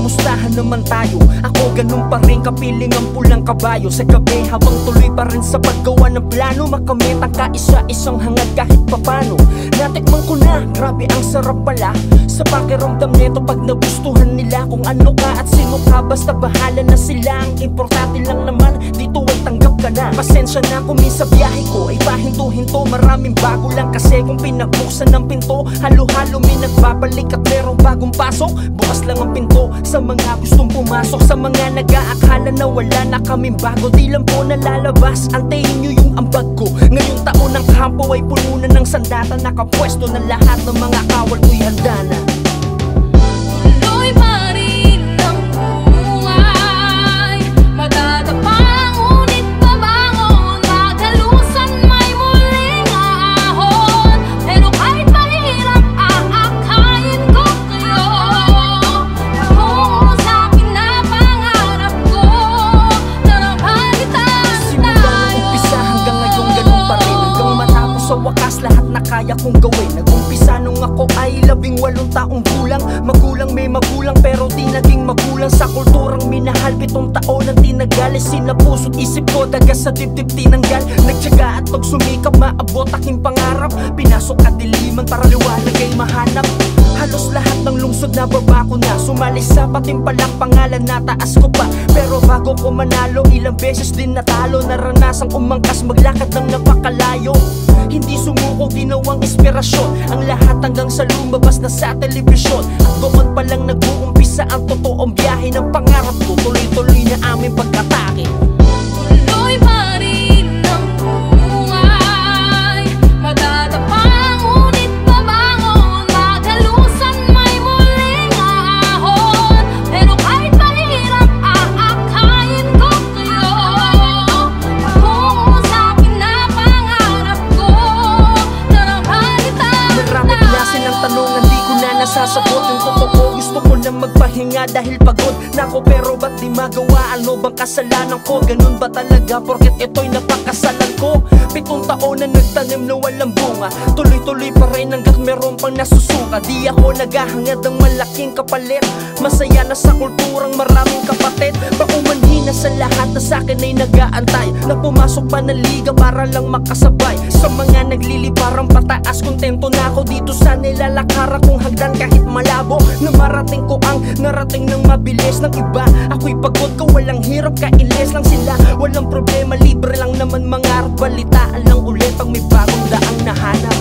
kamustahan naman tayo? Ako ganun pa rin, kapiling ang pulang kabayo. Sa gabi habang tuloy pa rin sa paggawa ng plano, makamit ang kaisa-isang hangad kahit papano. Natikman ko na, grabe ang sarap pala. Sa pakiramdam neto pag nagustuhan nila kung ano ka at sino ka, basta bahala na sila. Ang importante lang naman, dito ay tanggap ka na. Pasensya na kung minsan biyahe ko ay pahinto-hinto. Maraming bago lang kasi kung pinabuksan ng pinto, halo-halo may nagbabalik at merong bagong pasok. Bukas lang ang pinto sa mga gustong pumasok. Sa mga nag-aakala na wala na kaming bago, di lang po nalalabas, antayin nyo yung ambag ko. Ngayong taon ng kampo ay puno na ng sandata. Nakapwesto na lahat ng mga kawal ko'y handa na. Tuloy pa rin ang buhay, madadapa ngunit babangon, magalusan may muling ahon. Pero kahit mahirap aakayin ko kayo, tungo sa pinapangarap ko. Narapalitan Simula ng umpisa hanggang ngayon ganun pa rin, hanggang matapos sa wakas lahat na kaya kong gawin. Nag-umpisa nung ako ay 18 taong gulang. Magulang may magulang pero di naging magulang. Sa kulturang minahal, 7 taon ang tinagal. Sinapuso't isip ko, daga sa dibdib tinanggal. Nagtyaga at pagsumikap, maabot aking pangarap. Pinasok at diliman para liwanag ay mahanap. Halos lahat ng lungsod na baba ko na, sumali sa patimpalang pangalan na taas ko pa. Pero bago ko manalo, ilang beses din natalo. Naranasang umangkas, maglakad ng napakalayo. Hindi sumuko, ginawang inspirasyon ang lahat hanggang sa lumabas na sa telebisyon. At doon pa lang nag-uumpisa ang totoong biyahe ng pangarap ko. Tuloy-tuloy na aming pag-atake. tuloy pa rin ang buhay, madadapa ngunit babangon, magalusan may muling ahon. Pero kahit mahirap aakayin ko kayo, tungo sa pinapangarap ko. Narapalitan Maraming klase ng tanong, hindi ko na nasasagot. Yung totoo, gusto ko na magpahinga dahil pagod na ako. Pero ba't di magawa? Ano bang kasalanan ko? Ganun ba talaga? Porket ito'y napakasalan ko. 7 taon na nagtanim na walang bunga, tuloy-tuloy pa rin hanggang meron pang nasusuka. Di ako naghahangad ng malaking kapalit, masaya na sa kulturang maraming kapatid. Paumanhin na sa lahat na sa'kin ay nag-aantay, na pumasok pa ng liga para lang makasabay. Sa mga nagliliparang pataas, kontento na ako dito sa nilalakara kong hagdan. Kahit malabo na marating ko ang narating ng mabilis ng iba. Ako'y pagod ko, walang hirap, kailis lang sila. Walang problema, libre lang naman mangarap. Balitaan lang ulit pag may bagong daang nahanap.